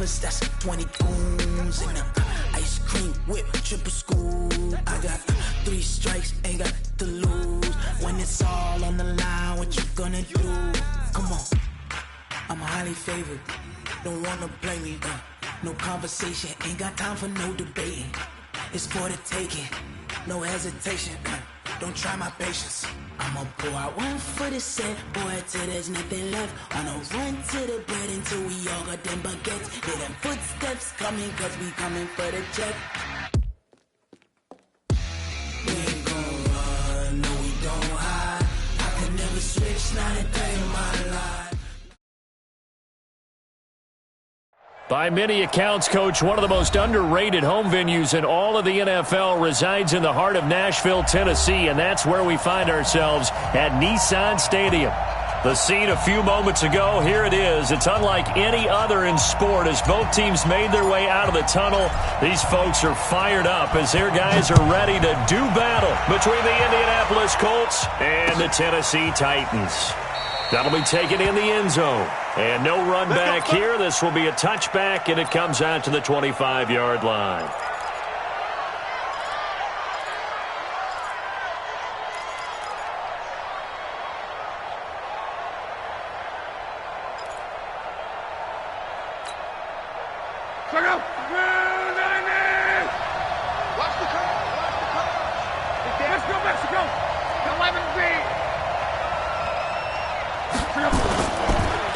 lovers, that's 20 goons. And ice cream whip, triple scoop. I got 3 strikes, ain't got to lose. When it's all on the line, what you gonna do? Come on, I'm highly favored. Don't wanna play me, no conversation. Ain't got time for no debating. It's for the taking, no hesitation. Don't try my patience. I'ma pour out one for the set, boy, till there's nothing left. On a run to the bread until we all got them baguettes. Hear them footsteps coming, cause we coming for the check. We ain't gon' run, no we don't hide. I can never switch, not a day in my life. By many accounts, Coach, one of the most underrated home venues in all of the NFL resides in the heart of Nashville, Tennessee, and that's where we find ourselves at Nissan Stadium. The scene a few moments ago, here it is. It's unlike any other in sport as both teams made their way out of the tunnel. These folks are fired up as their guys are ready to do battle between the Indianapolis Colts and the Tennessee Titans. That'll be taken in the end zone. And no run back here. This will be a touchback, and it comes out to the 25-yard line.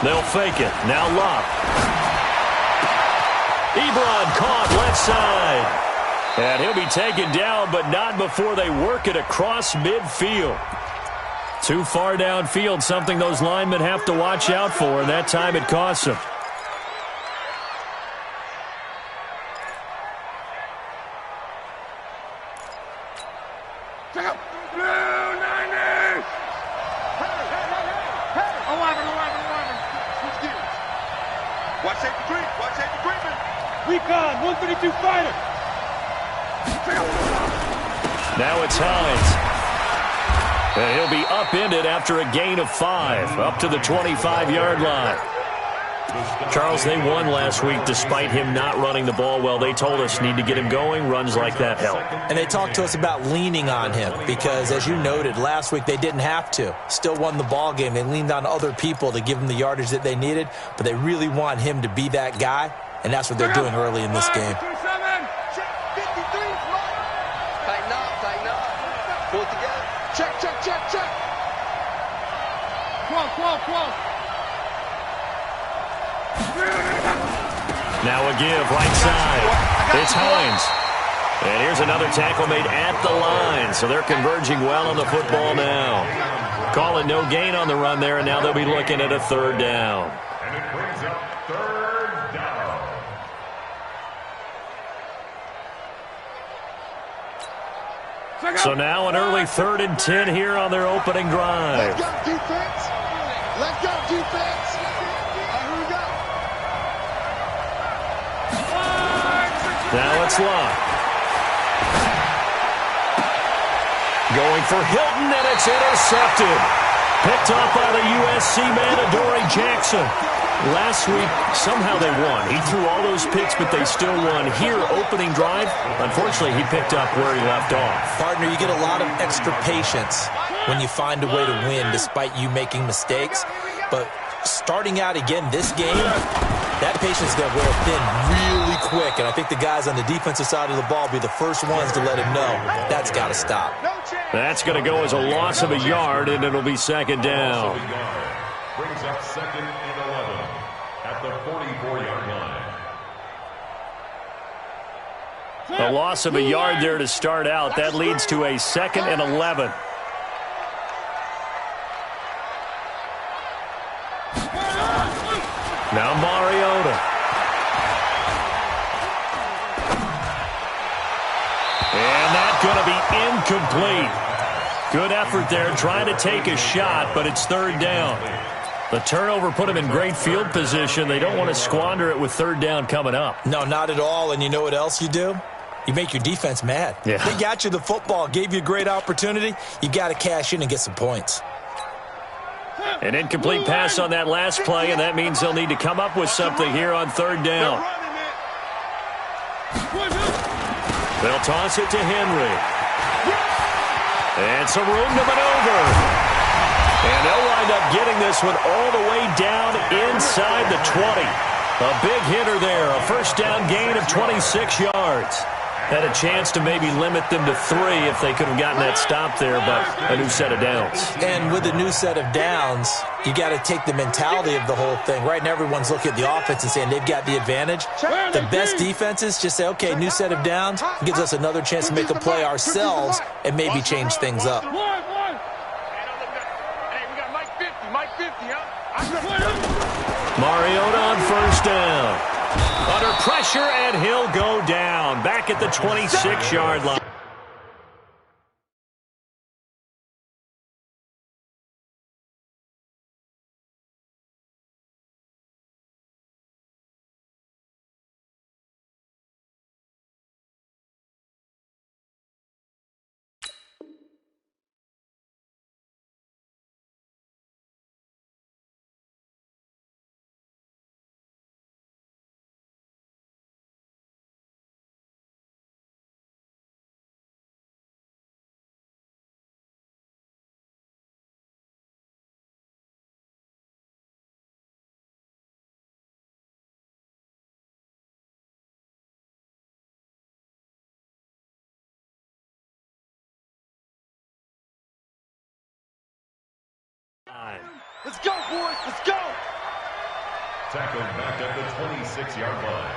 They'll fake it. Now Locke. Ebron caught left side. And he'll be taken down, but not before they work it across midfield. Too far downfield, something those linemen have to watch out for, and that time it costs them. Now it's Hines. And he'll be upended after a gain of 5, up to the 25-yard line. Charles, they won last week despite him not running the ball well. They told us need to get him going. Runs like that help. And they talked to us about leaning on him because, as you noted, last week they didn't have to. Still won the ball game. They leaned on other people to give them the yardage that they needed, but they really want him to be that guy, and that's what they're doing early in this game. Pull it together. Check. Now a give, right side. It's Hines. And here's another tackle made at the line. So they're converging well on the football now. Calling no gain on the run there, and now they'll be looking at a 3rd down. And it brings up 3rd down. So now an early 3rd and 10 here on their opening drive. Let's go, defense. Let's go, defense. Here we go. Now it's Locke. Going for Hilton, and it's intercepted. Picked off by the USC man, Adoree Jackson. Last week, somehow they won. He threw all those picks, but they still won. Here, opening drive, unfortunately, he picked up where he left off. Partner, you get a lot of extra patience when you find a way to win despite you making mistakes. But starting out again this game, that patience is going to wear thin really quick. And I think the guys on the defensive side of the ball will be the first ones to let him know that's got to stop. That's going to go as a loss of a yard, and it'll be 2nd down. Brings up 2nd and 11 at the 44-yard line. A loss of a yard there to start out. That leads to a 2nd and 11. Now Mariota. And that's going to be incomplete. Good effort there trying to take a shot, but it's 3rd down. The turnover put them in great field position. They don't want to squander it with 3rd down coming up. No, not at all. And you know what else you do? You make your defense mad. Yeah. They got you the football, gave you a great opportunity. You got to cash in and get some points. An incomplete pass on that last play, and that means they'll need to come up with something here on third down. They'll toss it to Henry. And some room to maneuver. And they'll wind up getting this one all the way down inside the 20. A big hitter there. A first down gain of 26 yards. Had a chance to maybe limit them to 3 if they could have gotten that stop there, but a new set of downs. And with a new set of downs, you got to take the mentality of the whole thing. Right now, everyone's looking at the offense and saying they've got the advantage. The best defenses just say, okay, new set of downs gives us another chance to make a play ourselves and maybe change things up. Hey, we got Mike 50, Mike 50, huh? Mariota on first down. Under pressure, and he'll go down. Back at the 26-yard line. Let's go, boys. Let's go. Tackled back at the 26-yard line.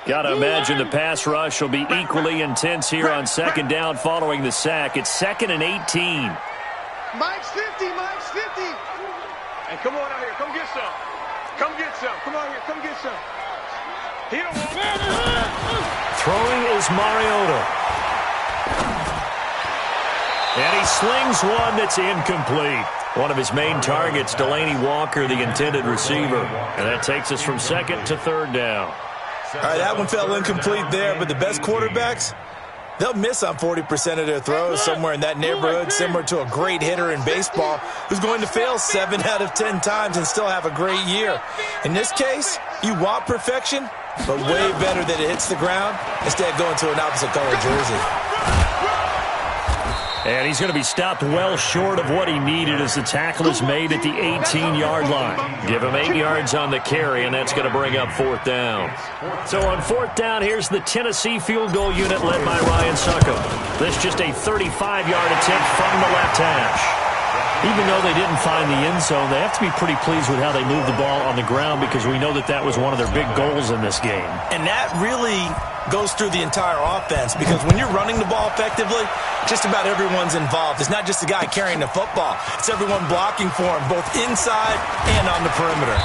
Got to imagine the pass rush will be equally intense here on second down following the sack. It's 2nd and 18. Mike's 50, Mike's 50. Hey, come on out here. Come get some. Come get some. Come on here. Come get some. He don't want Throwing is Mariota. And he slings one that's incomplete. One of his main targets, Delaney Walker, the intended receiver. And that takes us from 2nd to 3rd down. All right, that one fell incomplete there, but the best quarterbacks, they'll miss on 40% of their throws, somewhere in that neighborhood, similar to a great hitter in baseball who's going to fail 7 out of 10 times and still have a great year. In this case, you want perfection, but way better that it hits the ground instead of going to an opposite color jersey. And he's going to be stopped well short of what he needed as the tackle is made at the 18-yard line. Give him 8 yards on the carry, and that's going to bring up 4th down. So on 4th down, here's the Tennessee field goal unit led by Ryan Succop. This just a 35-yard attempt from the left hash. Even though they didn't find the end zone, they have to be pretty pleased with how they moved the ball on the ground because we know that that was one of their big goals in this game. And that really goes through the entire offense because when you're running the ball effectively, just about everyone's involved. It's not just the guy carrying the football. It's everyone blocking for him, both inside and on the perimeter.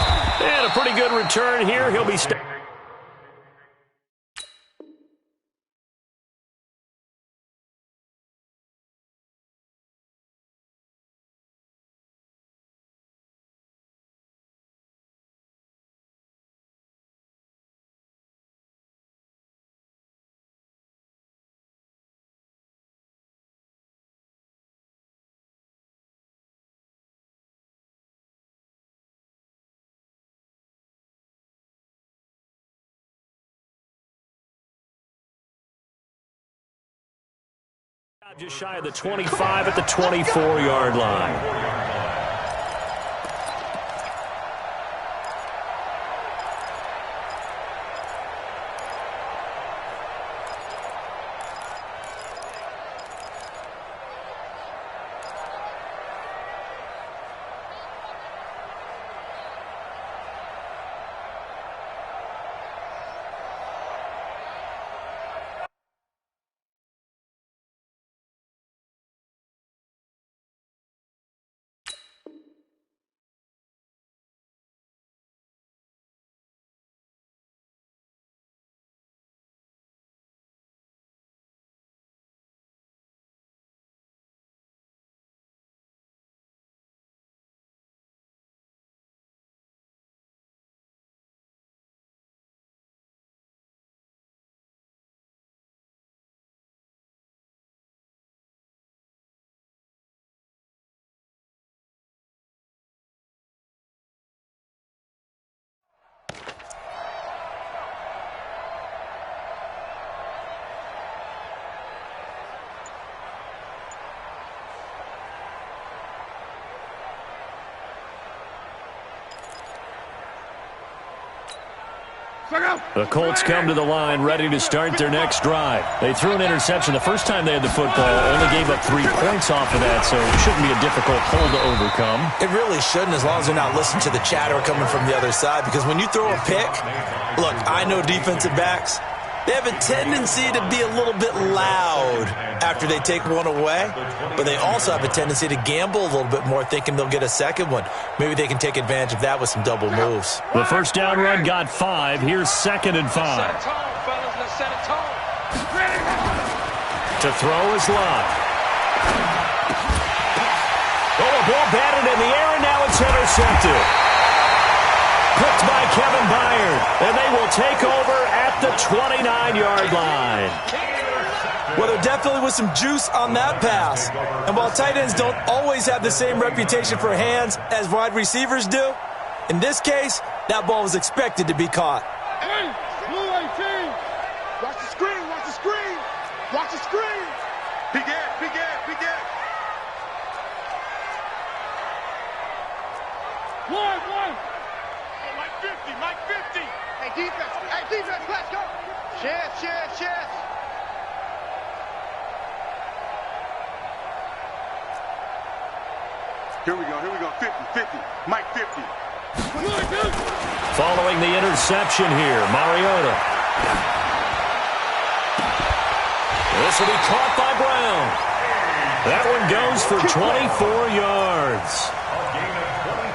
And a pretty good return here. He'll be just shy of the 25 at the 24-yard line. The Colts come to the line ready to start their next drive. They threw an interception the first time they had the football, only gave up 3 points off of that, so it shouldn't be a difficult hole to overcome. It really shouldn't, as long as they're not listening to the chatter coming from the other side, because when you throw a pick, look, I know defensive backs, they have a tendency to be a little bit loud after they take one away, but they also have a tendency to gamble a little bit more, thinking they'll get a second one. Maybe they can take advantage of that with some double moves. The first down run got 5. Here's 2nd and 5. To throw is Love. Oh, a ball batted in the air, and now it's intercepted. Picked by Kevin Byard, and they will take over at the 29-yard line. Well, there definitely was some juice on that pass. And while tight ends don't always have the same reputation for hands as wide receivers do, in this case, that ball was expected to be caught. Hey, Blue 18. Watch the screen, watch the screen. Watch the screen. Big air, big air, big air. One. Mike 50, Mike 50. Hey, defense, let's go. Chance. Here we go, 50, Mike 50. Following the interception here, Mariota. This will be caught by Brown. That one goes for 24 yards.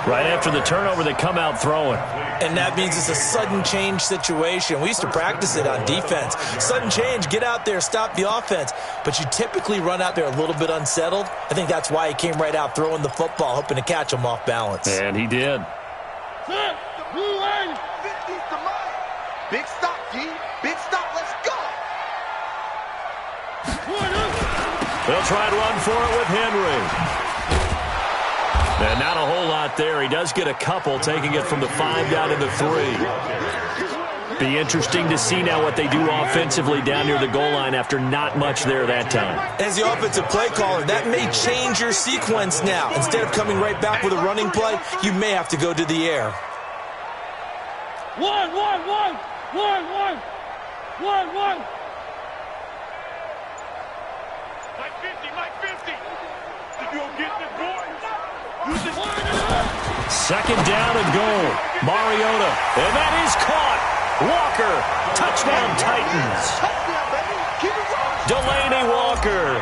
Right after the turnover, they come out throwing. And that means it's a sudden change situation. We used to practice it on defense. Sudden change, get out there, stop the offense. But you typically run out there a little bit unsettled. I think that's why he came right out throwing the football, hoping to catch him off balance. And he did. Big stop, G. Big stop, let's go. They'll try and run for it with Henry. And not a whole lot there. He does get a couple, taking it from the 5 down to the 3. Be interesting to see now what they do offensively down near the goal line after not much there that time. As the offensive play caller, that may change your sequence now. Instead of coming right back with a running play, you may have to go to the air. One. Mike 50. If you don't get this boy, use it. 2nd down and goal. Mariota. And that is caught. Walker. Touchdown Titans. Delaney Walker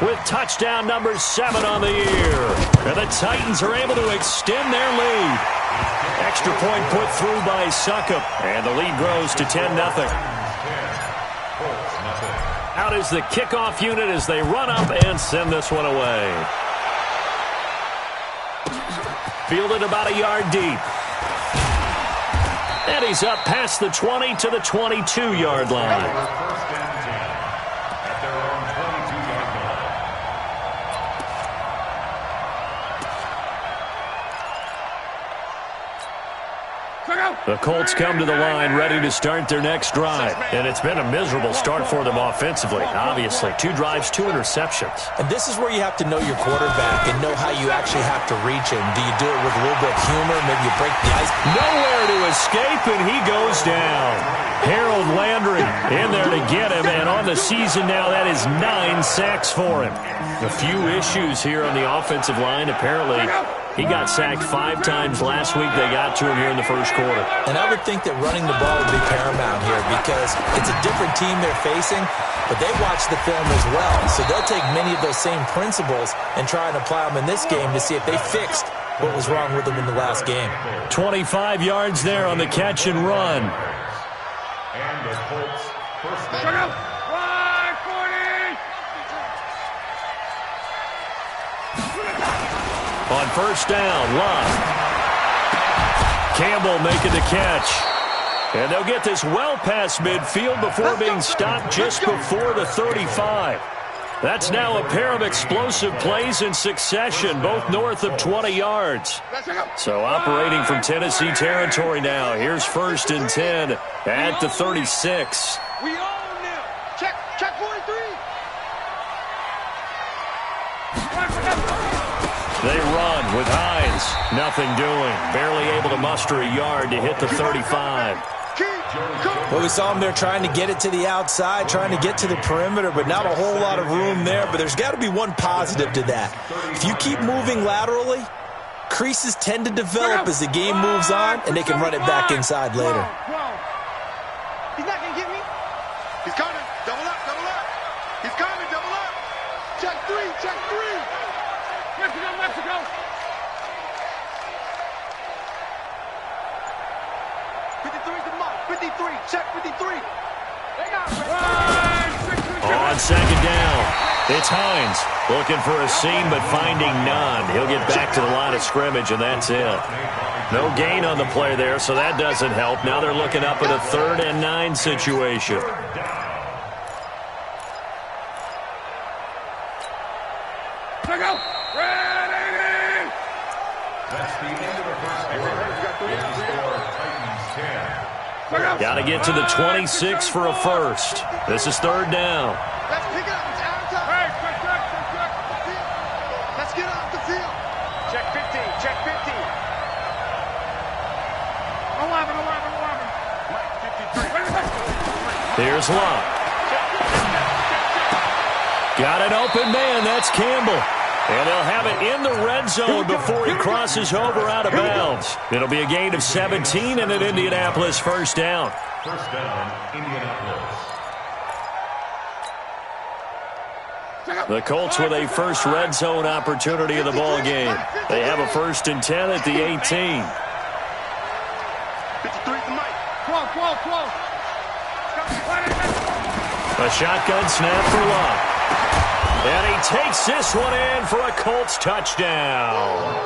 with touchdown number 7 on the year. And the Titans are able to extend their lead. Extra point put through by Succop. And the lead grows to 10-0. Out is the kickoff unit as they run up and send this one away. Fielded about a yard deep. And he's up past the 20 to the 22-yard line. The Colts come to the line ready to start their next drive. And it's been a miserable start for them offensively, obviously. 2 drives, 2 interceptions. And this is where you have to know your quarterback and know how you actually have to reach him. Do you do it with a little bit of humor? Maybe you break the ice? Nowhere to escape, and he goes down. Harold Landry in there to get him, and on the season now, that is 9 sacks for him. A few issues here on the offensive line. Apparently, he got sacked 5 times last week. They got to him here in the first quarter. And I would think that running the ball would be paramount here because it's a different team they're facing, but they watch the film as well. So they'll take many of those same principles and try and apply them in this game to see if they fixed what was wrong with them in the last game. 25 yards there on the catch and run. And the Colts first down. On first down, Love. Campbell making the catch. And they'll get this well past midfield before being stopped just before the 35. That's now a pair of explosive plays in succession, both north of 20 yards. So operating from Tennessee territory now. Here's 1st and 10 at the 36. We own them. Check 43. They run with Hines. Nothing doing. Barely able to muster a yard to hit the 35. Well, we saw him there trying to get it to the outside, trying to get to the perimeter, but not a whole lot of room there. But there's got to be one positive to that. If you keep moving laterally, creases tend to develop as the game moves on, and they can run it back inside later. He's not going to get me. He's coming. Double up, double up. He's coming, double up. Check three, check three. Mexico, Mexico. Check 53. On second down, it's Hines looking for a seam but finding none. He'll get back to the line of scrimmage, and that's it. No gain on the play there, so that doesn't help. Now they're looking up at a 3rd and 9 situation. That's the end of the first quarter. Titans 10. Got to get to the 26 for a first. This is 3rd down. Let's pick it up. It's out of time. Check. Let's get off the field. Check 15. Check 15. 11. Mike, 53. Here's Locke. Got an open man. That's Campbell. And they'll have it in the red zone before he crosses over out of bounds. It'll be a gain of 17 and an Indianapolis first down. First down, Indianapolis. The Colts with a first red zone opportunity of the ball game. They have a 1st and 10 at the 18. 53 for Mike. 12. A shotgun snap for Locke. And he takes this one in for a Colts touchdown.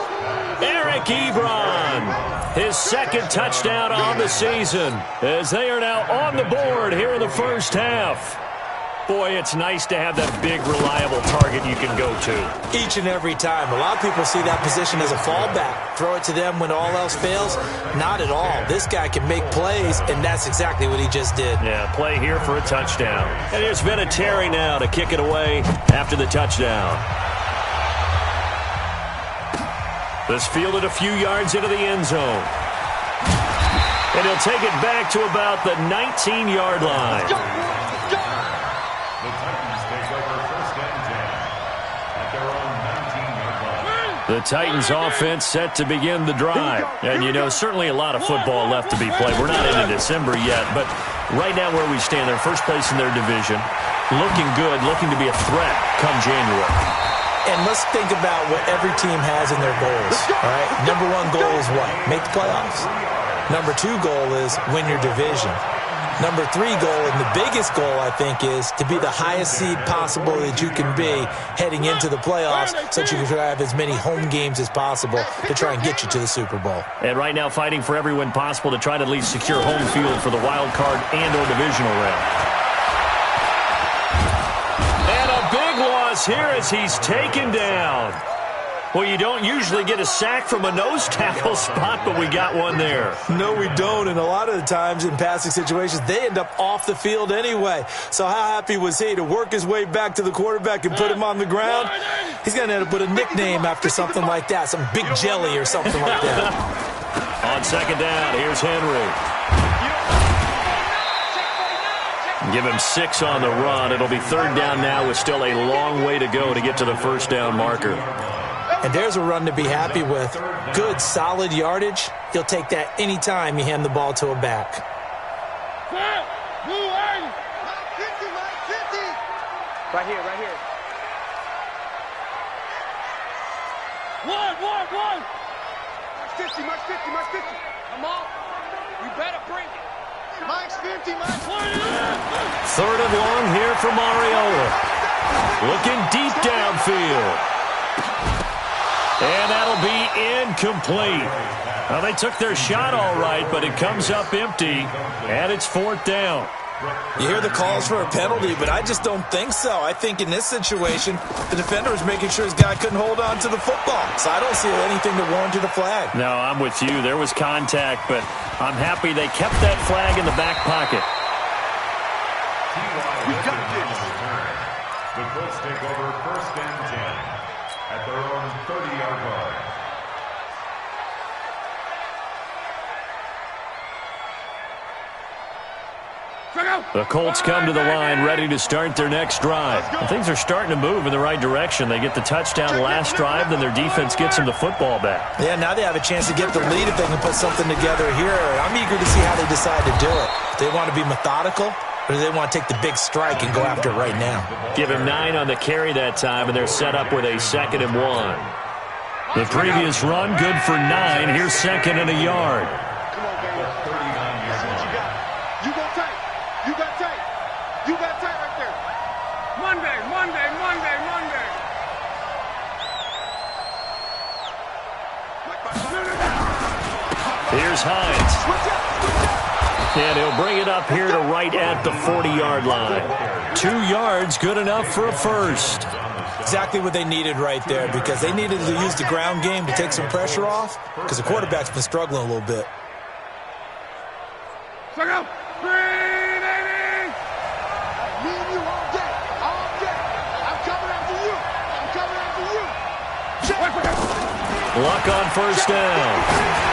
Eric Ebron, his 2nd touchdown on the season, as they are now on the board here in the first half. Boy, it's nice to have that big, reliable target you can go to. Each and every time. A lot of people see that position as a fallback. Throw it to them when all else fails. Not at all. This guy can make plays, and that's exactly what he just did. Yeah, play here for a touchdown. And here's Vinatieri now to kick it away after the touchdown. This fielded a few yards into the end zone. And he'll take it back to about the 19-yard line. The Titans take over 1st and 10 at their own 19-yard line. The Titans offense set to begin the drive. And, you know, certainly a lot of football left to be played. We're not into December yet, but right now where we stand, they're first place in their division. Looking good, looking to be a threat come January. And let's think about what every team has in their goals. All right, number 1 goal is what? Make the playoffs. Number 2 goal is win your division. Number 3 goal, and the biggest goal, I think, is to be the highest seed possible that you can be heading into the playoffs so that you can have as many home games as possible to try and get you to the Super Bowl. And right now fighting for every win possible to try to at least secure home field for the wild card and or divisional round. And a big loss here as he's taken down. Well, you don't usually get a sack from a nose tackle spot, but we got one there. No, we don't, and a lot of the times in passing situations, they end up off the field anyway. So how happy was he to work his way back to the quarterback and put him on the ground? He's going to end up with a nickname after something like that, some Big Jelly or something like that. On second down, here's Henry. Give him 6 on the run. It'll be 3rd down now with still a long way to go to get to the first down marker. And there's a run to be happy with. Good, solid yardage. He'll take that any time you hand the ball to a back. Right here. One. March 50. Come on. You better bring it. Mike's 50, Mike. 3rd and long here for Mariota. Looking deep downfield. And that'll be incomplete. Well, they took their shot all right, but it comes up empty, and it's 4th down. You hear the calls for a penalty, but I just don't think so. I think in this situation, the defender was making sure his guy couldn't hold on to the football. So I don't see anything to warrant a flag. No, I'm with you. There was contact, but I'm happy they kept that flag in the back pocket. We got this. The Colts take over 1st and 10 at their own 30-yard line. The Colts come to the line ready to start their next drive. And things are starting to move in the right direction. They get the touchdown last drive, then their defense gets them the football back. Yeah, now they have a chance to get the lead if they can put something together here. I'm eager to see how they decide to do it. Do they want to be methodical, or do they want to take the big strike and go after it right now? Give him 9 on the carry that time, and they're set up with a 2nd and 1. The previous run, good for 9. Here's 2nd and a yard. Here's Hines. And he'll bring it up here to right at the 40-yard line. 2 yards, good enough for a first. Exactly what they needed right there, because they needed to use the ground game to take some pressure off, because the quarterback's been struggling a little bit. Luck on first down.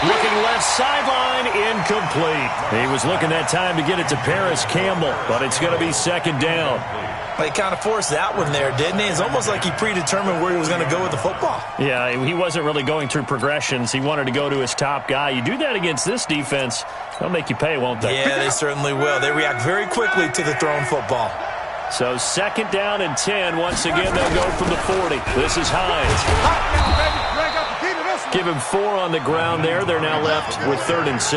Looking left sideline, incomplete. He was looking that time to get it to Paris Campbell, but it's going to be 2nd down. Well, he kind of forced that one there, didn't he? It's almost like he predetermined where he was going to go with the football. Yeah, he wasn't really going through progressions. He wanted to go to his top guy. You do that against this defense, they'll make you pay, won't they? Yeah, they certainly will. They react very quickly to the thrown football. So 2nd down and 10. Once again, they'll go from the 40. This is Hines. Give him 4 on the ground there. They're now left with 3rd and 6.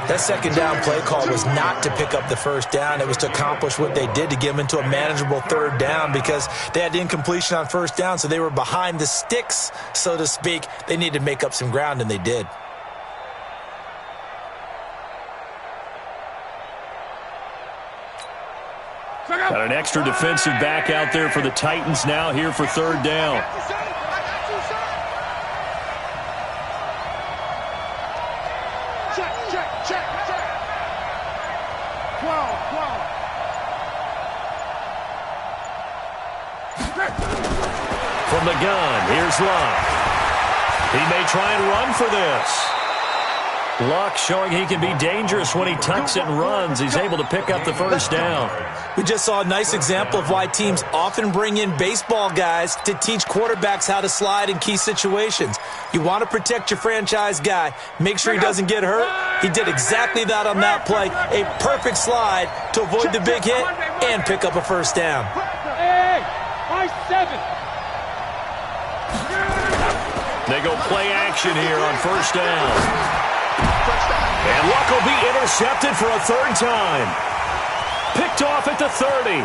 That 2nd down play call was not to pick up the first down. It was to accomplish what they did, to get them into a manageable 3rd down, because they had the incompletion on first down, so they were behind the sticks, so to speak. They needed to make up some ground, and they did. Got an extra defensive back out there for the Titans now here for 3rd down. From the gun, here's Luck. He may try and run for this. Luck showing he can be dangerous when he tucks it and runs. He's able to pick up the first down. We just saw a nice example of why teams often bring in baseball guys to teach quarterbacks how to slide in key situations. You want to protect your franchise guy. Make sure he doesn't get hurt. He did exactly that on that play. A perfect slide to avoid the big hit and pick up a first down. They go play action here on first down. And Luck will be intercepted for a 3rd time. Picked off at the 30.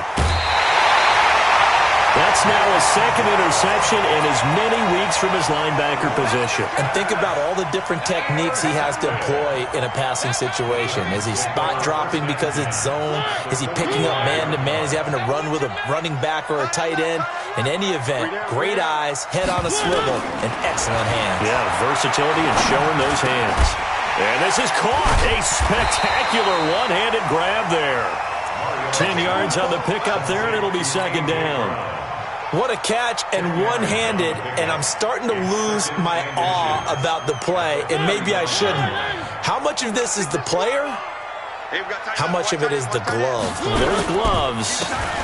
That's now his 2nd interception in as many weeks from his linebacker position. And think about all the different techniques he has to employ in a passing situation. Is he spot dropping because it's zone? Is he picking up man-to-man? Is he having to run with a running back or a tight end? In any event, great eyes, head on a swivel, and excellent hands. Yeah, versatility and showing those hands. And this is caught. A spectacular one-handed grab there. 10 yards on the pickup there, and it'll be 2nd down. What a catch, and one-handed, and I'm starting to lose my awe about the play, and maybe I shouldn't. How much of this is the player? How much of it is the glove? Those gloves,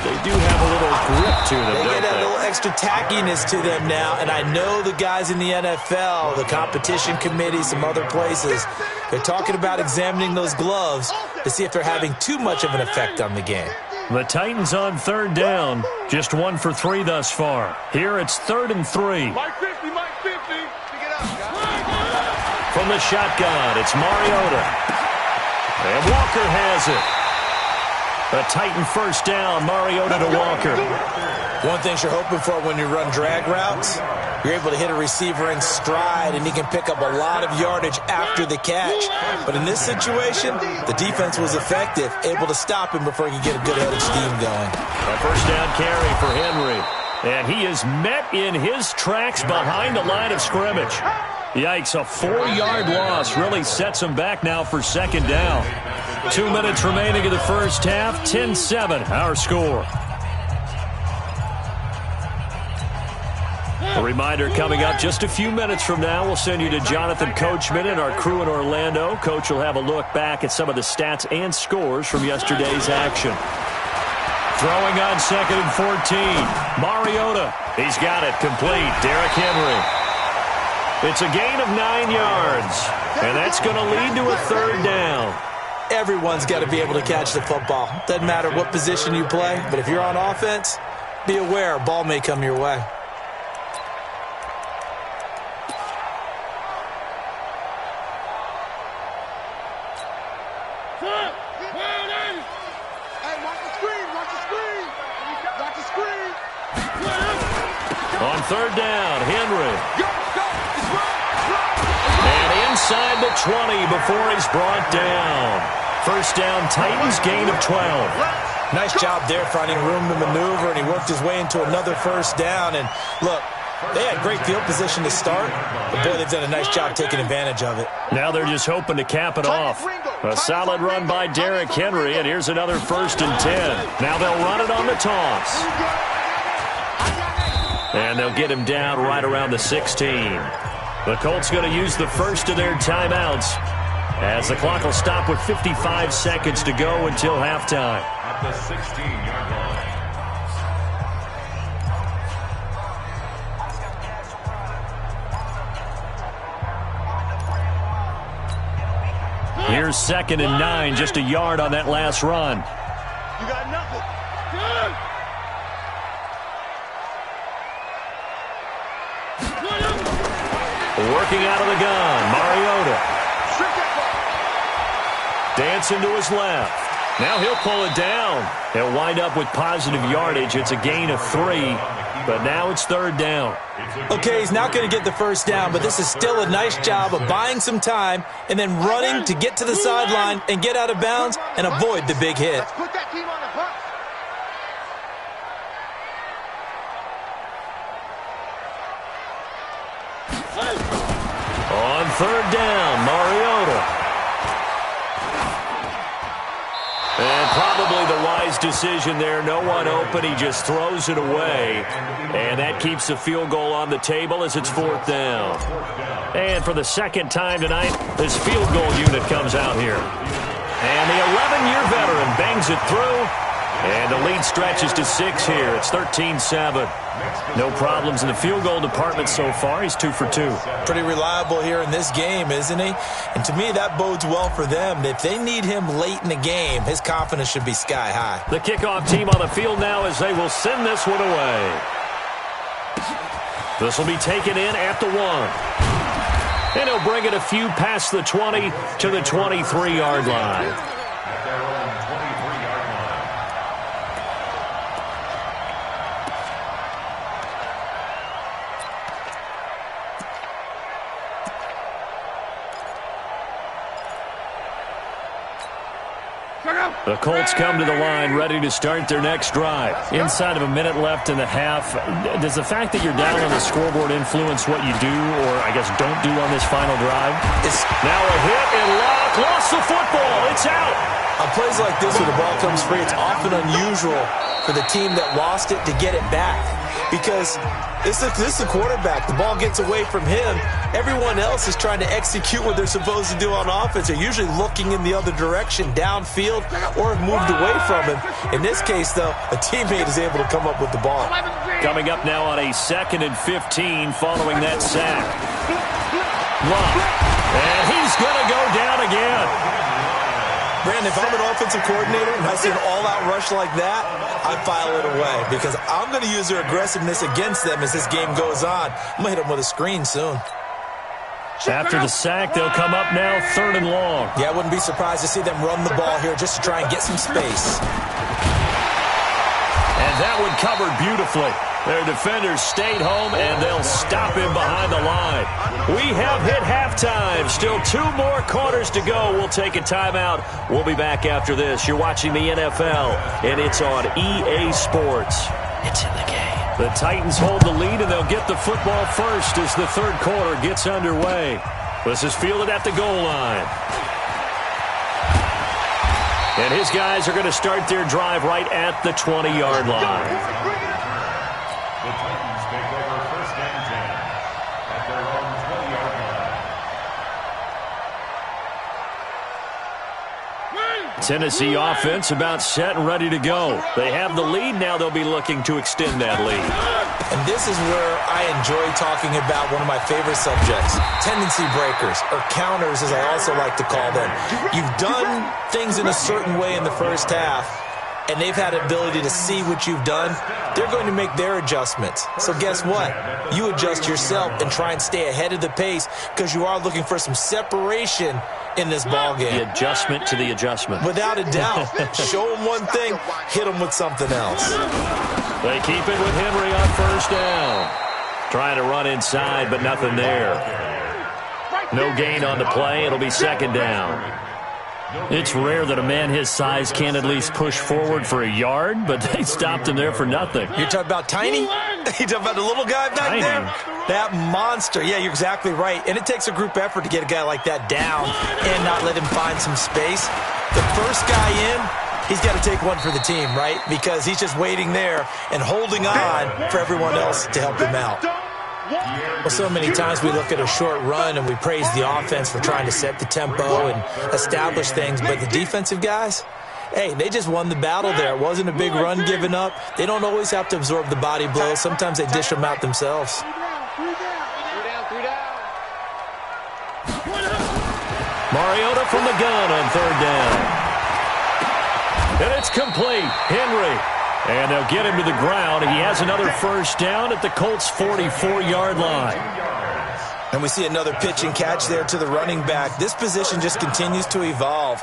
they do have a little grip to them, They don't get a they? little extra tackiness to them now, and I know the guys in the NFL, the competition committee, some other places, they're talking about examining those gloves to see if they're having too much of an effect on the game. The Titans on 3rd down, just 1 for 3 thus far. Here it's 3rd and 3. Mike 50, Mike 50. Pick it up, guys. From the shotgun, it's Mariota. And Walker has it. A Titan first down, Mariota to Walker. One thing you're hoping for when you run drag routes, you're able to hit a receiver in stride, and he can pick up a lot of yardage after the catch. But in this situation, the defense was effective, able to stop him before he could get a good head of steam going. A first down carry for Henry. And he is met in his tracks behind the line of scrimmage. Yikes, a 4-yard loss really sets him back now for 2nd down. 2 minutes remaining in the first half, 10-7, our score. A reminder coming up just a few minutes from now, we'll send you to Jonathan Coachman and our crew in Orlando. Coach will have a look back at some of the stats and scores from yesterday's action. Throwing on 2nd and 14. Mariota. He's got it complete. Derrick Henry. It's a gain of 9 yards, and that's going to lead to a 3rd down. Everyone's got to be able to catch the football. Doesn't matter what position you play, but if you're on offense, be aware a ball may come your way. On 3rd down, Henry. And inside the 20 before he's brought down. 1st down, Titans, gain of 12. Nice job there finding room to maneuver, and he worked his way into another 1st down. And look, they had great field position to start, but boy, they've done a nice job taking advantage of it. Now they're just hoping to cap it off. A solid run by Derrick Henry, and here's another 1st and 10. Now they'll run it on the toss. And they'll get him down right around the 16. The Colts going to use the first of their timeouts as the clock will stop with 55 seconds to go until halftime. At the 16-yard line. Here's 2nd and 9, just a yard on that last run. You got nothing. Working out of the gun, Mariota. Dancing to his left. Now he'll pull it down. He'll wind up with positive yardage. It's a gain of 3, but now it's 3rd down. Okay, he's not going to get the 1st down, but this is still a nice job of buying some time and then running to get to the sideline and get out of bounds and avoid the big hit. Let's put that team on the bus. On 3rd down, Mariota. And probably the wise decision there. No one open. He just throws it away. And that keeps the field goal on the table as it's 4th down. And for the 2nd time tonight, this field goal unit comes out here. And the 11-year veteran bangs it through. And the lead stretches to 6 here. It's 13-7. No problems in the field goal department so far. He's 2 for 2. Pretty reliable here in this game, isn't he? And to me, that bodes well for them. If they need him late in the game, his confidence should be sky high. The kickoff team on the field now as they will send this one away. This will be taken in at the 1. And he'll bring it a few past the 20 to the 23-yard line. At their own 23-yard line. The Colts come to the line ready to start their next drive. Inside of a minute left in the half, does the fact that you're down on the scoreboard influence what you do or, I guess, don't do on this final drive? Now a hit and lost the football. It's out. On plays like this where the ball comes free, it's often unusual for the team that lost it to get it back because this is the quarterback. The ball gets away from him. Everyone else is trying to execute what they're supposed to do on offense. They're usually looking in the other direction, downfield, or have moved away from him. In this case, though, a teammate is able to come up with the ball. Coming up now on a 2nd and 15 following that sack. Love. And he's going to go down again. Brandon, if I'm an offensive coordinator and I see an all-out rush like that, I file it away because I'm going to use their aggressiveness against them as this game goes on. I'm going to hit them with a screen soon. After the sack, they'll come up now 3rd and long. Yeah, I wouldn't be surprised to see them run the ball here just to try and get some space. And that one covered beautifully. Their defenders stayed home, and they'll stop him behind the line. We have hit halftime. Still 2 more quarters to go. We'll take a timeout. We'll be back after this. You're watching the NFL, and it's on EA Sports. It's in the game. The Titans hold the lead, and they'll get the football first as the 3rd quarter gets underway. This is fielded at the goal line. And his guys are going to start their drive right at the 20-yard line. The Titans take over 1st and 10. Tennessee offense about set and ready to go. They have the lead. Now they'll be looking to extend that lead. And this is where I enjoy talking about one of my favorite subjects, tendency breakers, or counters as I also like to call them. You've done things in a certain way in the first half, and they've had the ability to see what you've done. They're going to make their adjustments. So guess what? You adjust yourself and try and stay ahead of the pace because you are looking for some separation in this ball game. The adjustment to the adjustment. Without a doubt. Show them one thing, hit them with something else. They keep it with Henry on first down. Trying to run inside, but nothing there. No gain on the play. It'll be second down. It's rare that a man his size can't at least push forward for a yard, but they stopped him there for nothing. You're talking about Tiny? You're talking about the little guy back there? That monster. Yeah, you're exactly right. And it takes a group effort to get a guy like that down and not let him find some space. The first guy in, he's got to take one for the team, right? Because he's just waiting there and holding on for everyone else to help him out. Well, so many times we look at a short run and we praise the offense for trying to set the tempo and establish things, but the defensive guys, hey, they just won the battle there. It wasn't a big run given up. They don't always have to absorb the body blows. Sometimes they dish them out themselves. Mariota from the gun on third down. And it's complete. Henry. And they'll get him to the ground. He has another first down at the Colts' 44-yard line. And we see another pitch and catch there to the running back. This position just continues to evolve.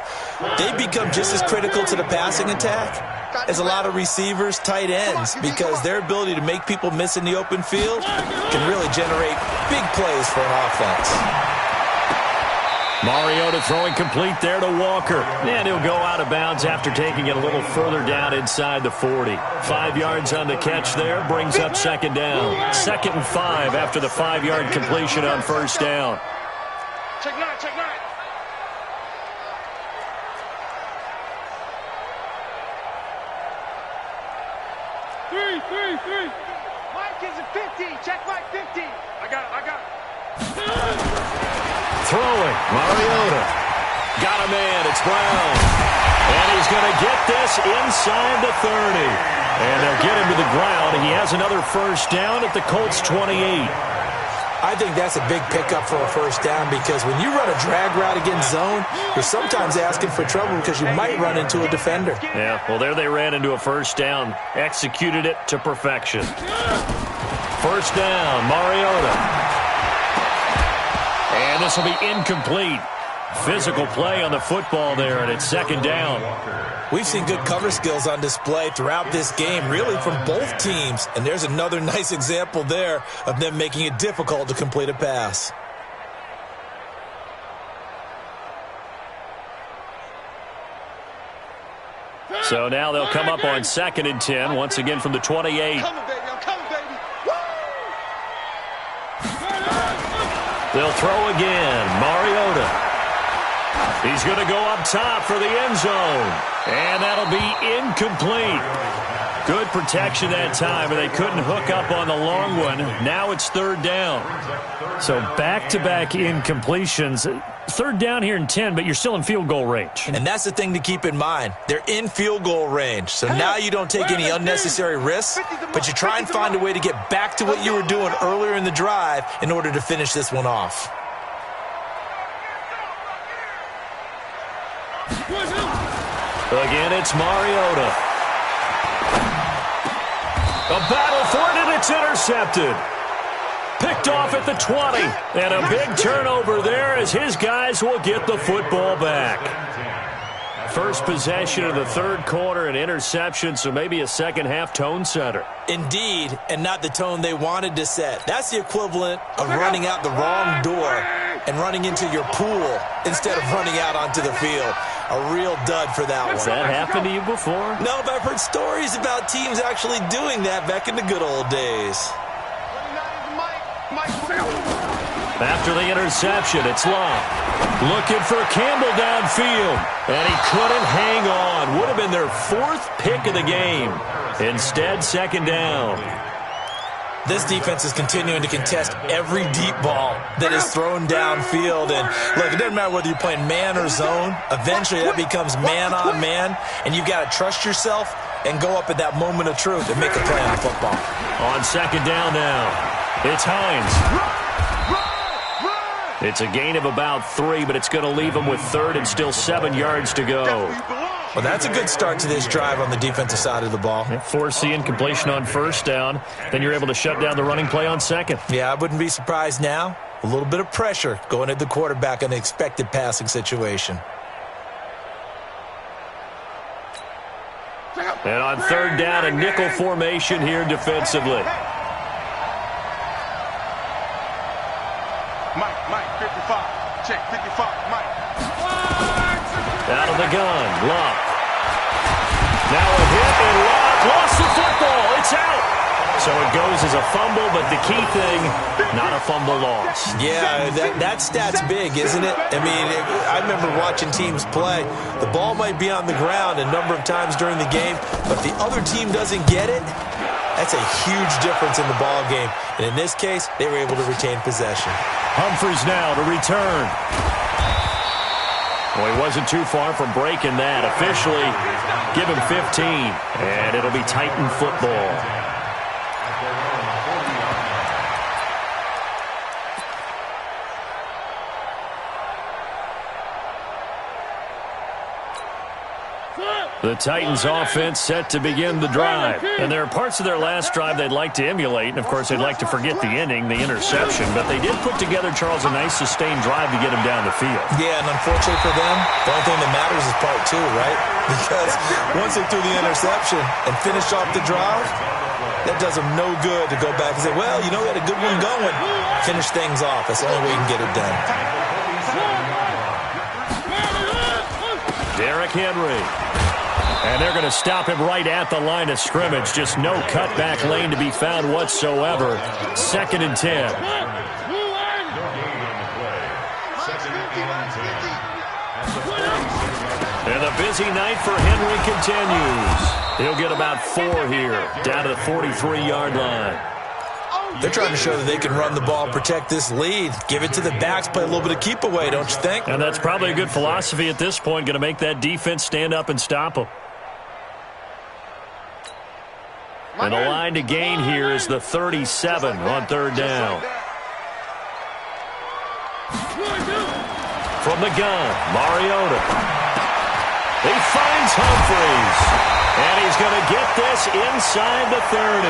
They become just as critical to the passing attack as a lot of receivers, tight ends, because their ability to make people miss in the open field can really generate big plays for an offense. Mariota throwing complete there to Walker. And he'll go out of bounds after taking it a little further down inside the 40. 5 yards on the catch there brings up second down. 2nd and 5 after the 5-yard completion on first down. Check nine, check nine. Three. Mike is at 50. Check Mike 50. I got it. Throwing, Mariota. Got a man, it's Brown. And he's going to get this inside the 30. And they'll get him to the ground. He has another first down at the Colts' 28. I think that's a big pickup for a first down because when you run a drag route against zone, you're sometimes asking for trouble because you might run into a defender. Yeah, well, there they ran into a first down. Executed it to perfection. First down, Mariota. And this will be incomplete. Physical play on the football there, and it's second down. We've seen good cover skills on display throughout this game, really from both teams. And there's another nice example there of them making it difficult to complete a pass. So now they'll come up on 2nd and 10, once again from the 28. I'm coming, baby. Woo! They'll throw again. Mariota. He's going to go up top for the end zone. And that'll be incomplete. Good protection that time, and they couldn't hook up on the long one. Now it's third down. So back-to-back incompletions. Third down here in 10, but you're still in field goal range. And that's the thing to keep in mind. They're in field goal range. So now you don't take any unnecessary risks, but you try and find a way to get back to what you were doing earlier in the drive in order to finish this one off. Again, it's Mariota. A battle for it, and it's intercepted. Picked off at the 20. And a big turnover there as his guys will get the football back. First possession of the third quarter, an interception, so maybe a second-half tone setter. Indeed, and not the tone they wanted to set. That's the equivalent of running out the wrong door and running into your pool instead of running out onto the field. A real dud for that one. Has that happened to you before? No, but I've heard stories about teams actually doing that back in the good old days. After the interception, it's Love. Looking for Campbell downfield. And he couldn't hang on. Would have been their 4th pick of the game. Instead, second down. This defense is continuing to contest every deep ball that is thrown downfield. And look, it doesn't matter whether you're playing man or zone. Eventually, that becomes man on man, and you've got to trust yourself and go up at that moment of truth and make a play on the football. On second down now, it's Hines. It's a gain of about 3, but it's going to leave him with third and still 7 yards to go. Well, that's a good start to this drive on the defensive side of the ball. Force the incompletion on first down. Then you're able to shut down the running play on second. Yeah, I wouldn't be surprised now. A little bit of pressure going at the quarterback in an expected passing situation. And on third down, a nickel formation here defensively. Mike, 55. Check, 55, Mike. Out of the gun, Luck. Now a hit, and Luck lost the football. It's out. So it goes as a fumble, but the key thing, not a fumble loss. Yeah, that stat's big, isn't it? I mean, I remember watching teams play. The ball might be on the ground a number of times during the game, but the other team doesn't get it. That's a huge difference in the ball game. And in this case, they were able to retain possession. Humphries now to return. Well, he wasn't too far from breaking that. Officially, give him 15, and it'll be Titan football. The Titans offense set to begin the drive. And there are parts of their last drive they'd like to emulate. And, of course, they'd like to forget the ending, the interception. But they did put together, Charles, a nice sustained drive to get him down the field. Yeah, and unfortunately for them, the only thing that matters is part 2, right? Because once they threw the interception and finished off the drive, that does them no good to go back and say, well, you know, we had a good one going. Finish things off. That's the only way you can get it done. Derrick Henry. And they're going to stop him right at the line of scrimmage. Just no cutback lane to be found whatsoever. 2nd and 10. And the busy night for Henry continues. He'll get about 4 here, down to the 43-yard line. They're trying to show that they can run the ball, protect this lead. Give it to the backs, play a little bit of keep away, don't you think? And that's probably a good philosophy at this point, going to make that defense stand up and stop them. And the line to gain here is the 37 on third down. From the gun, Mariota. He finds Humphries. And he's going to get this inside the 30.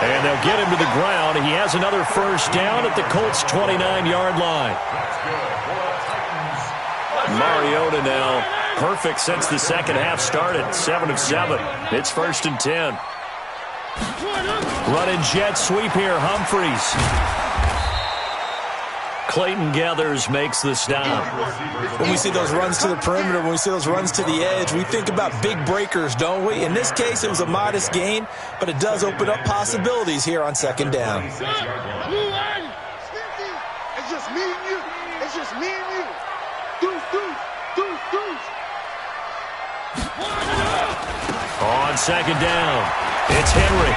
And they'll get him to the ground. He has another first down at the Colts' 29-yard line. Mariota now perfect since the second half started. 7 of 7. It's 1st and 10. Running jet sweep here, Humphries. Clayton Gathers makes the stop. When we see those runs to the perimeter, when we see those runs to the edge, we think about big breakers, don't we? In this case, it was a modest gain, but it does open up possibilities here on 2nd down. It's just me and you. It's just me and you. Deuce. On 2nd down, it's Henry.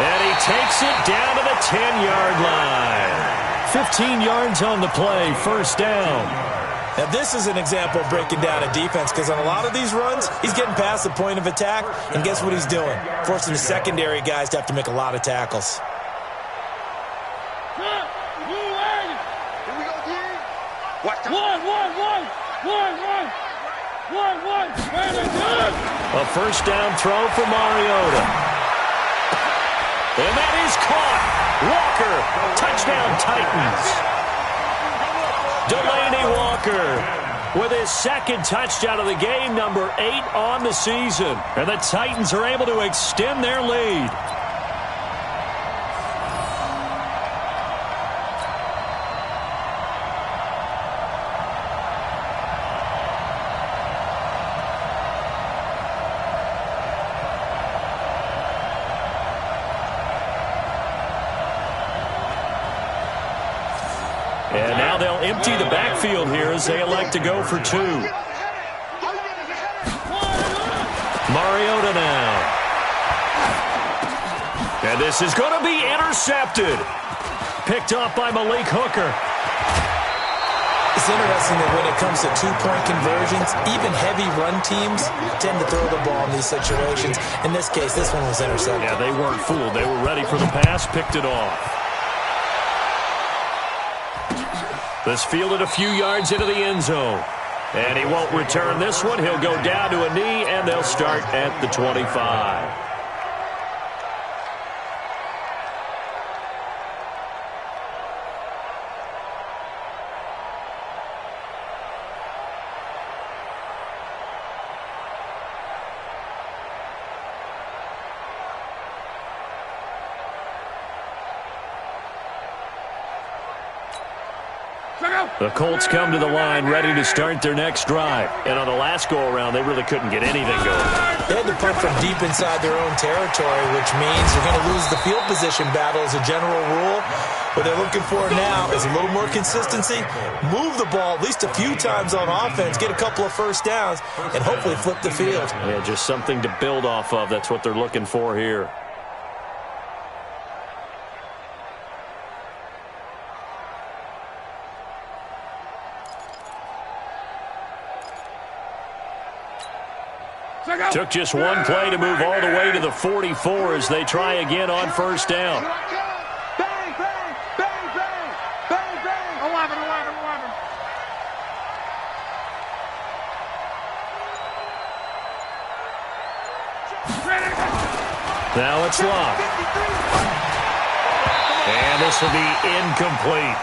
And he takes it down to the 10-yard line. 15 yards on the play, 1st down. Now, this is an example of breaking down a defense because on a lot of these runs, he's getting past the point of attack, and guess what he's doing? Forcing the secondary guys to have to make a lot of tackles. Here we go, G. Watch the A first down throw for Mariota. And that is caught. Walker, touchdown Titans. Delaney Walker with his 2nd touchdown of the game, number 8 on the season. And the Titans are able to extend their lead. And now they'll empty the backfield here as they elect to go for 2. Mariota now. And this is going to be intercepted. Picked off by Malik Hooker. It's interesting that when it comes to two-point conversions, even heavy run teams tend to throw the ball in these situations. In this case, this one was intercepted. Yeah, they weren't fooled. They were ready for the pass, picked it off. This fielded a few yards into the end zone. And he won't return this one. He'll go down to a knee, and they'll start at the 25. The Colts come to the line ready to start their next drive. And on the last go-around, they really couldn't get anything going. They had to punt from deep inside their own territory, which means you're going to lose the field position battle as a general rule. What they're looking for now is a little more consistency, move the ball at least a few times on offense, get a couple of first downs, and hopefully flip the field. Yeah, just something to build off of. That's what they're looking for here. Took just one play to move all the way to the 44 as they try again on first down. Bang, bang, bang, bang, bang, bang. 11, 11, 11. Now it's locked. And this will be incomplete.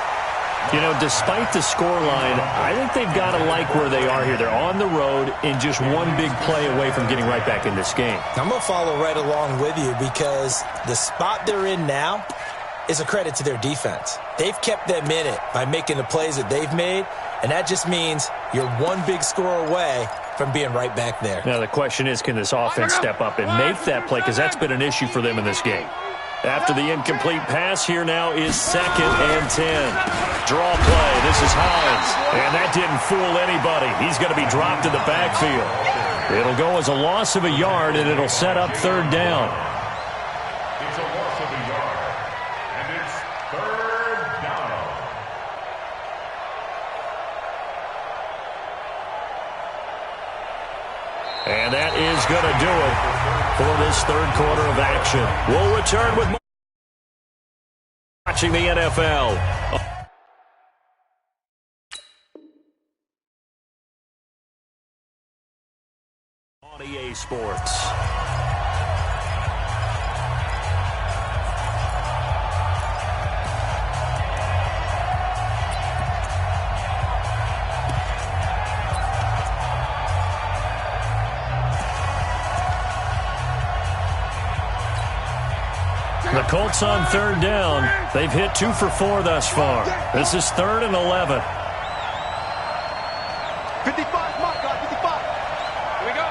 You know, despite the scoreline, I think they've got to like where they are here. They're on the road and just one big play away from getting right back in this game. I'm going to follow right along with you because the spot they're in now is a credit to their defense. They've kept them in it by making the plays that they've made, and that just means you're one big score away from being right back there. Now the question is, can this offense step up and make that play? Because that's been an issue for them in this game. After the incomplete pass, here now is 2nd and 10. Draw play. This is Hines. And that didn't fool anybody. He's going to be dropped in the backfield. It'll go as a loss of a yard, and it'll set up 3rd down. It's a loss of a yard, and it's 3rd down. And that is going to do it for this 3rd quarter of action. We'll return with more watching the NFL. On EA Sports. The Colts on 3rd down. They've hit 2 for 4 thus far. This is 3rd and 11. 55, mark, guys, 55. Here we go.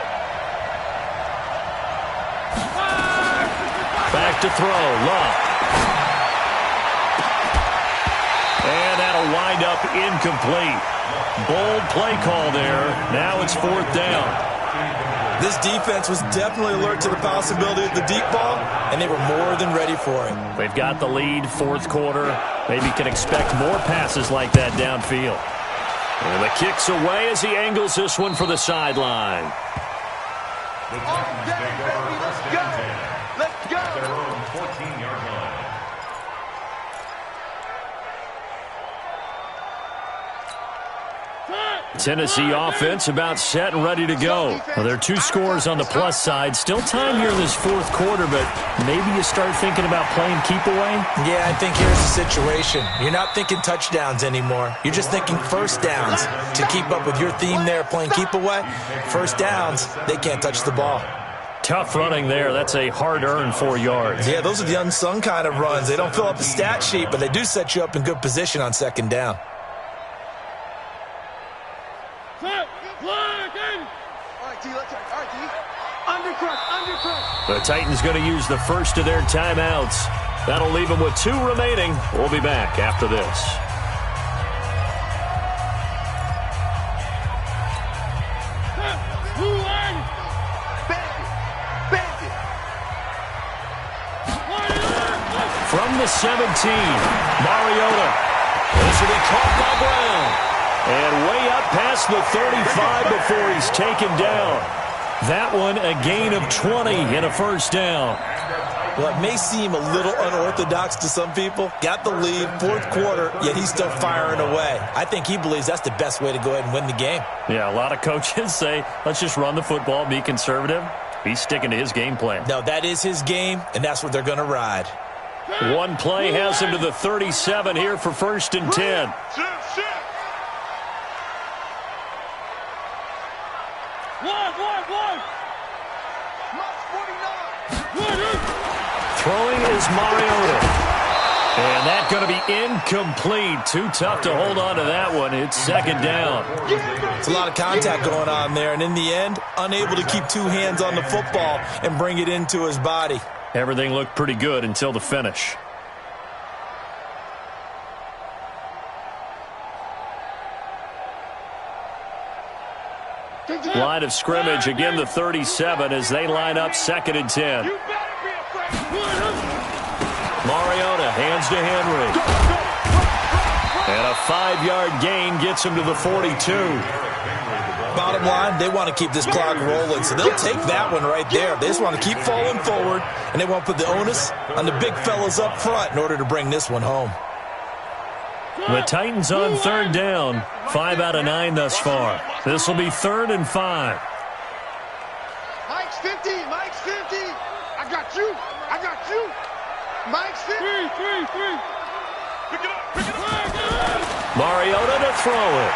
Back to throw. Love. And that'll wind up incomplete. Bold play call there. Now it's 4th down. This defense was definitely alert to the possibility of the deep ball, and they were more than ready for it. They've got the lead, 4th quarter. Maybe can expect more passes like that downfield. And the kick's away as he angles this one for the sideline. The Titans take over 1st and 10. Let's go. At their own 14-yard line. Tennessee offense about set and ready to go. Well, there are 2 scores on the plus side. Still time here in this 4th quarter, but maybe you start thinking about playing keep away? Yeah, I think here's the situation. You're not thinking touchdowns anymore. You're just thinking first downs. To keep up with your theme there, playing keep away, first downs, they can't touch the ball. Tough running there. That's a hard-earned 4 yards. Yeah, those are the unsung kind of runs. They don't fill up the stat sheet, but they do set you up in good position on 2nd down. The Titans going to use the first of their timeouts. That'll leave them with 2 remaining. We'll be back after this. Bandit. 17. Mariota. This will be caught by Brown. And way up past the 35 before he's taken down. That one a gain of 20 and a first down. Well, it may seem a little unorthodox to some people. Got the lead, fourth quarter, yet he's still firing away. I think he believes that's the best way to go ahead and win the game. Yeah, a lot of coaches say, let's just run the football, be conservative. He's sticking to his game plan. No, that is his game, and that's what they're going to ride. One play has him to the 37 here for 1st and 10. Throwing is Mariota. And that's going to be incomplete. Too tough to hold on to that one. It's second down. It's a lot of contact going on there, and in the end, unable to keep two hands on the football and bring it into his body. Everything looked pretty good until the finish. Line of scrimmage, again the 37 as they line up 2nd and 10. Mariota hands to Henry. And a 5-yard gain gets him to the 42. Bottom line, they want to keep this clock rolling, so they'll take that one right there. They just want to keep falling forward, and they want to put the onus on the big fellas up front in order to bring this one home. The Titans on 3rd down. 5 out of 9 thus far. This will be 3rd and 5. Mike's 50. Mike's 50. I got you. I got you. Mike's 50. Three. Pick it up. Mariota to throw it.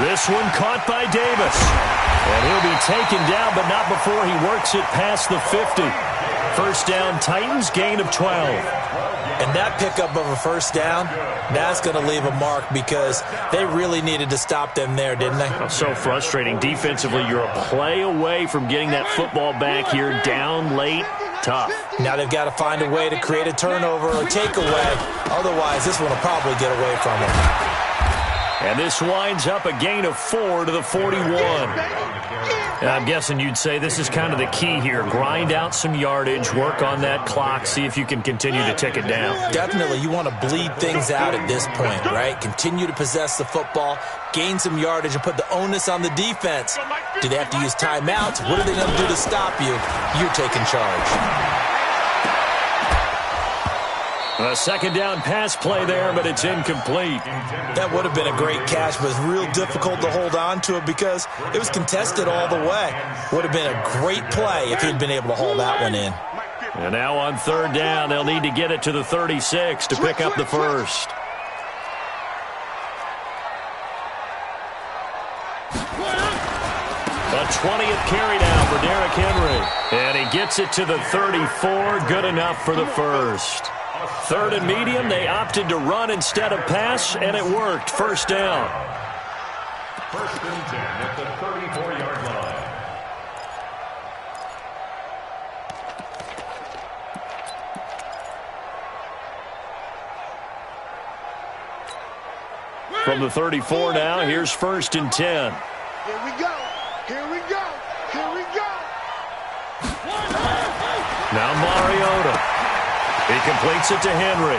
This one caught by Davis. And he'll be taken down, but not before he works it past the 50. First down, Titans, gain of 12. And that pickup of a first down, that's going to leave a mark because they really needed to stop them there, didn't they? So frustrating. Defensively, you're a play away from getting that football back here down late. Tough. Now they've got to find a way to create a turnover or takeaway. Otherwise, this one will probably get away from them. And this winds up a gain of 4 to the 41. And I'm guessing you'd say this is kind of the key here. Grind out some yardage, work on that clock, see if you can continue to tick it down. Definitely, you want to bleed things out at this point, right? Continue to possess the football, gain some yardage, and put the onus on the defense. Do they have to use timeouts? What are they going to do to stop you? You're taking charge. A second down pass play there, but it's incomplete. That would have been a great catch, but it's real difficult to hold on to it because it was contested all the way. Would have been a great play if he'd been able to hold that one in. And now on 3rd down, they'll need to get it to the 36 to pick up the first. A 20th carry down for Derrick Henry. And he gets it to the 34, good enough for the first. 3rd and medium, they opted to run instead of pass, and it worked. First down. 1st and 10 at the 34-yard line. From the 34 now, here's 1st and 10. Here we go. Here we go. Here we go. Now Mariota. He completes it to Henry.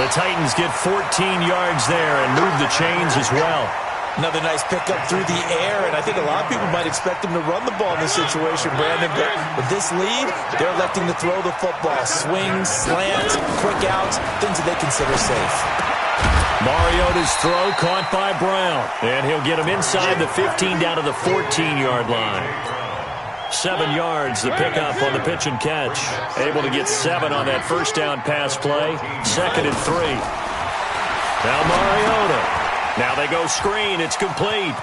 The Titans get 14 yards there and move the chains as well. Another nice pickup through the air, and I think a lot of people might expect them to run the ball in this situation, Brandon, but with this lead, they're electing to throw the football. Swings, slants, quick outs, things that they consider safe. Mariota's throw caught by Brown, and he'll get him inside the 15 down to the 14-yard line. 7 yards the pickup on the pitch and catch. Able to get 7 on that first down pass play. 2nd and 3. Now Mariota. Now they go screen. It's complete.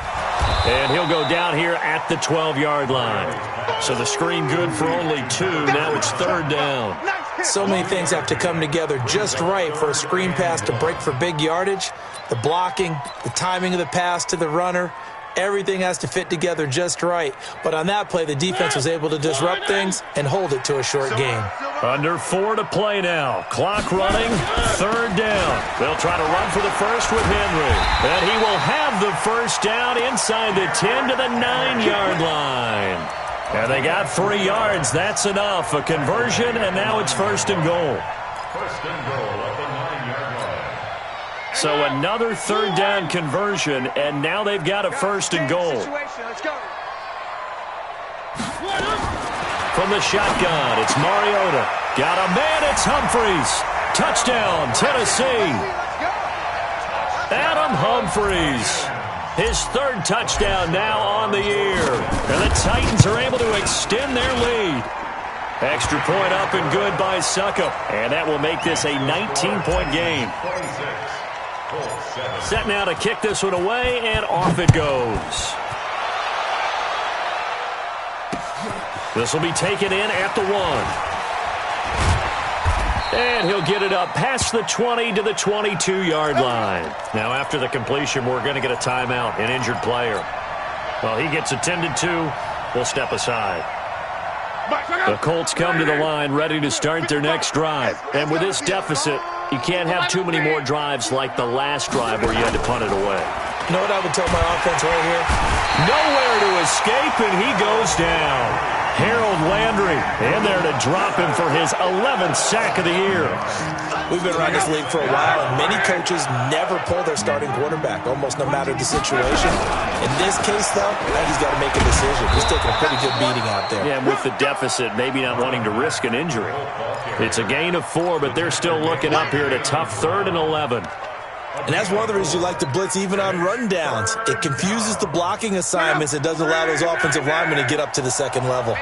And he'll go down here at the 12-yard line. So the screen good for only 2. Now it's 3rd down. So many things have to come together just right for a screen pass to break for big yardage. The blocking, the timing of the pass to the runner, everything has to fit together just right. But on that play, the defense was able to disrupt things and hold it to a short game. Under 4 to play now. Clock running. 3rd down. They'll try to run for the first with Henry. And he will have the first down inside the 10 to the 9-yard line. And they got 3 yards. That's enough. A conversion, and now it's 1st and goal. 1st and goal at the 9-yard line. So another 3rd down conversion, and now they've got a 1st and goal. Let's go. From the shotgun, it's Mariota. Got a man, it's Humphries. Touchdown, Tennessee. Adam Humphries. His 3rd touchdown now on the year. And the Titans are able to extend their lead. Extra point up and good by Succop. And that will make this a 19-point game. 26. Set now to kick this one away, and off it goes. This will be taken in at the 1. And he'll get it up past the 20 to the 22-yard line. Now, after the completion, we're going to get a timeout, an injured player. Well, he gets attended to. We'll step aside. The Colts come to the line ready to start their next drive. And with this deficit, you can't have too many more drives like the last drive where you had to punt it away. You know what I would tell my offense right here? Nowhere to escape, and he goes down. Harold Landry in there to drop him for his 11th sack of the year. We've been around this league for a while, and many coaches never pull their starting quarterback, almost no matter the situation. In this case, though, I think he's got to make a decision. He's taking a pretty good beating out there. Yeah, and with the deficit, maybe not wanting to risk an injury. It's a gain of 4, but they're still looking up here at a tough 3rd and 11. And that's one of the reasons you like to blitz even on rundowns. It confuses the blocking assignments. It doesn't allow those offensive linemen to get up to the 2nd level.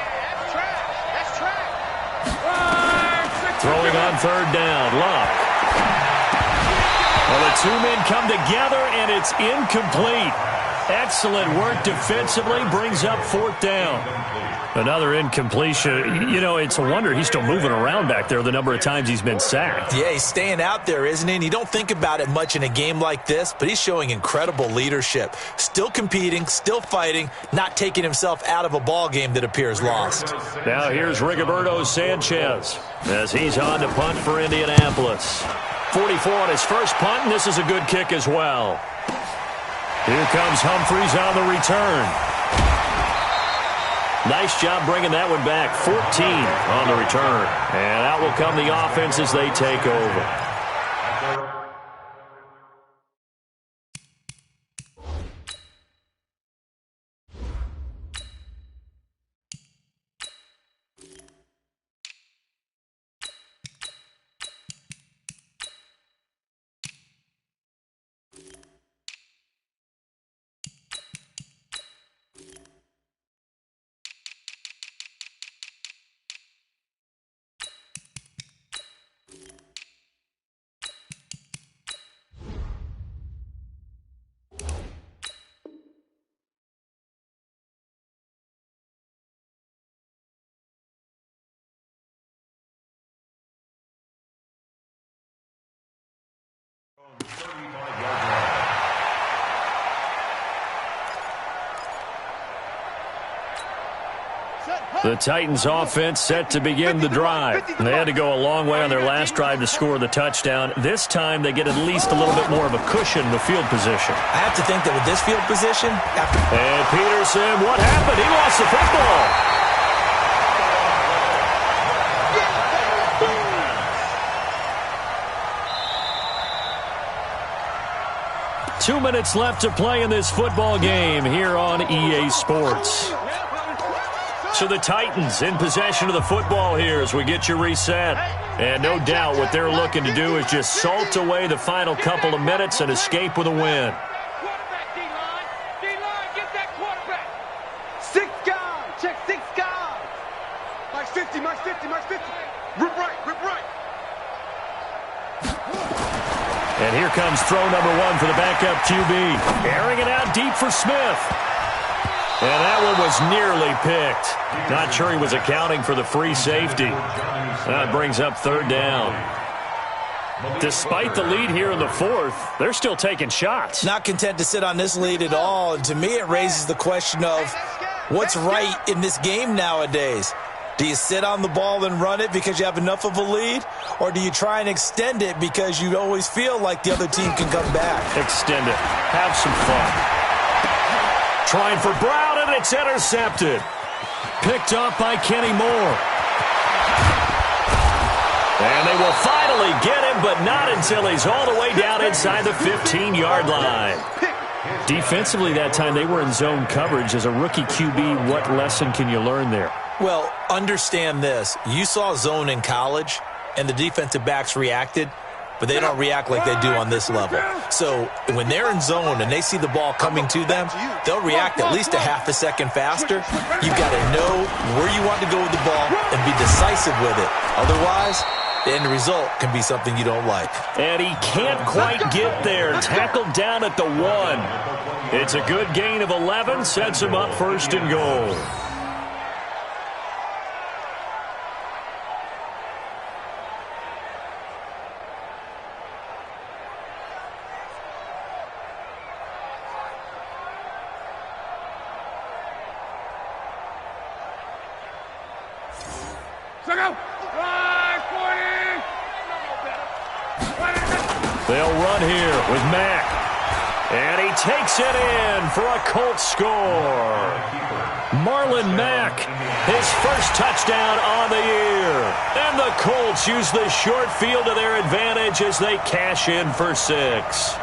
Throwing on 3rd down, Luck. Well, the 2 men come together, and it's incomplete. Excellent work defensively, brings up 4th down. Another incompletion. You know, it's a wonder he's still moving around back there the number of times he's been sacked. Yeah, he's staying out there, isn't he? And you don't think about it much in a game like this, but he's showing incredible leadership. Still competing, still fighting, not taking himself out of a ball game that appears lost. Now here's Rigoberto Sanchez as he's on to punt for Indianapolis. 44 on his first punt, and this is a good kick as well. Here comes Humphries on the return. Nice job bringing that one back. 14 on the return. And out will come the offense as they take over. The Titans offense set to begin the drive. They had to go a long way on their last drive to score the touchdown. This time they get at least a little bit more of a cushion in the field position. I have to think that with this field position... And Peterson, what happened? He lost the football. 2 minutes left to play in this football game here on EA Sports. So the Titans in possession of the football here as we get you reset. And no doubt what they're looking to do is just salt away the final couple of minutes and escape with a win. Quarterback, D-line. D-line, get that quarterback. 6 guys. Check 6 guys. Mark 50, mark 50, mark 50. Rip right, rip right. And here comes throw number 1 for the backup QB. Airing it out deep for Smith. And that one was nearly picked. Not sure he was accounting for the free safety. That brings up 3rd down. Despite the lead here in the 4th, they're still taking shots. Not content to sit on this lead at all. And to me, it raises the question of what's right in this game nowadays. Do you sit on the ball and run it because you have enough of a lead? Or do you try and extend it because you always feel like the other team can come back? Extend it. Have some fun. Trying for Brown, and it's intercepted. picked off by Kenny Moore. And they will finally get him, but not until he's all the way down inside the 15-yard line. Defensively that time, they were in zone coverage. As a rookie QB, what lesson can you learn there? Well, understand this. You saw zone in college, and the defensive backs reacted, but they don't react like they do on this level. So when they're in zone and they see the ball coming to them, they'll react at least a half a second faster. You've got to know where you want to go with the ball and be decisive with it. Otherwise, the end result can be something you don't like. And he can't quite get there. Tackled down at the 1. It's a good gain of 11. Sets him up first and goal. They'll run here with Mack. And he takes it in for a Colts score. Marlon Mack, his first touchdown on the year. And the Colts use the short field to their advantage as they cash in for 6.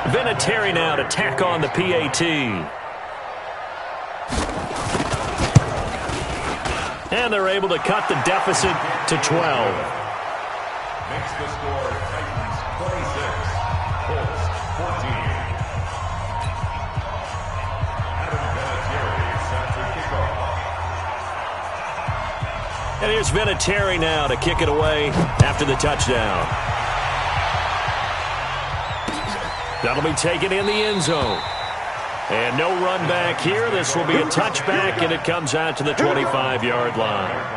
Vinatieri now to tack on the PAT. And they're able to cut the deficit to 12. Makes the score Titans 26, Colts 14. Adam Vinatieri set to kick off. And here's Vinatieri now to kick it away after the touchdown. That'll be taken in the end zone. And no run back here. This will be a touchback, and it comes out to the 25-yard line.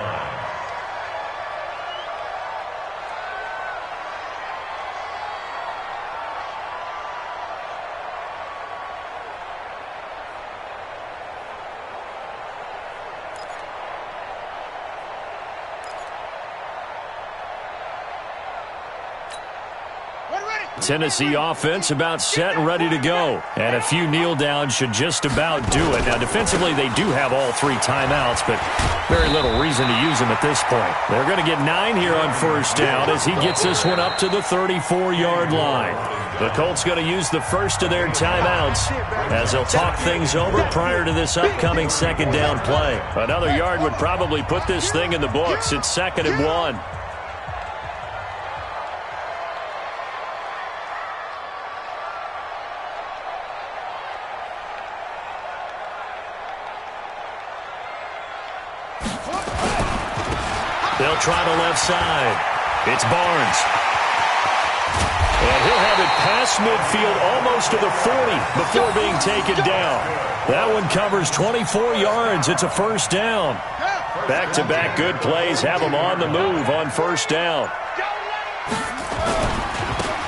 Tennessee offense about set and ready to go. And a few kneel downs should just about do it. Now, defensively, they do have all 3 timeouts, but very little reason to use them at this point. They're going to get 9 here on first down as he gets this one up to the 34-yard line. The Colts going to use the first of their timeouts as they'll talk things over prior to this upcoming second down play. Another yard would probably put this thing in the books. It's 2nd and 1. They'll try the left side. It's Barnes. And he'll have it past midfield almost to the 40 before being taken down. That one covers 24 yards. It's a first down. Back-to-back good plays have them on the move on first down.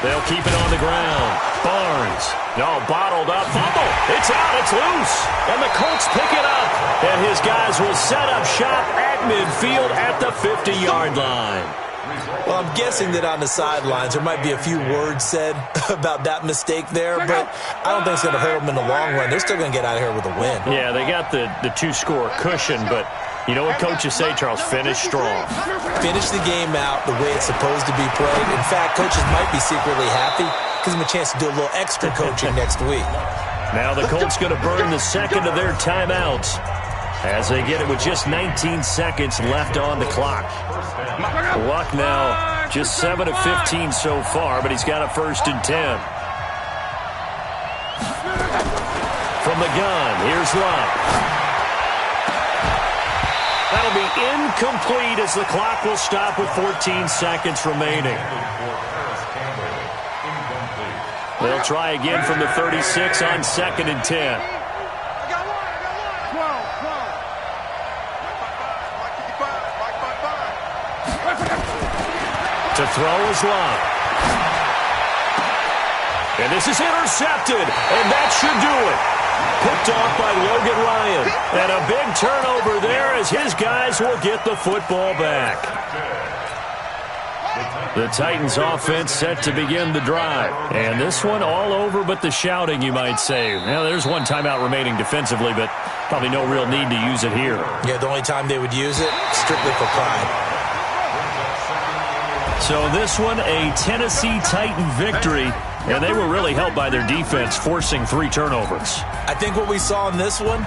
They'll keep it on the ground. Barnes. No, bottled up. Fumble. It's out. It's loose. And the Colts pick it up. And his guys will set up shop at midfield at the 50-yard line. Well, I'm guessing that on the sidelines there might be a few words said about that mistake there, but I don't think it's going to hurt them in the long run. They're still going to get out of here with a win. Yeah, they got the 2-score cushion, but you know what coaches say, Charles? Finish strong. Finish the game out the way it's supposed to be played. In fact, coaches might be secretly happy. Gives them a chance to do a little extra coaching next week. Now the Colts going to burn the second of their timeouts as they get it with just 19 seconds left on the clock. Luck now just 7 of 15 so far, but he's got a 1st and 10. From the gun, here's Luck. That'll be incomplete as the clock will stop with 14 seconds remaining. They'll try again from the 36 on 2nd and 10. To throw is Luck. And this is intercepted, and that should do it. Picked off by Logan Ryan. And a big turnover there as his guys will get the football back. The Titans offense set to begin the drive. And this one all over but the shouting, you might say. Now, there's one timeout remaining defensively, but probably no real need to use it here. Yeah, the only time they would use it, strictly for pride. So this one, a Tennessee Titan victory. And they were really helped by their defense, forcing 3 turnovers. I think what we saw in this one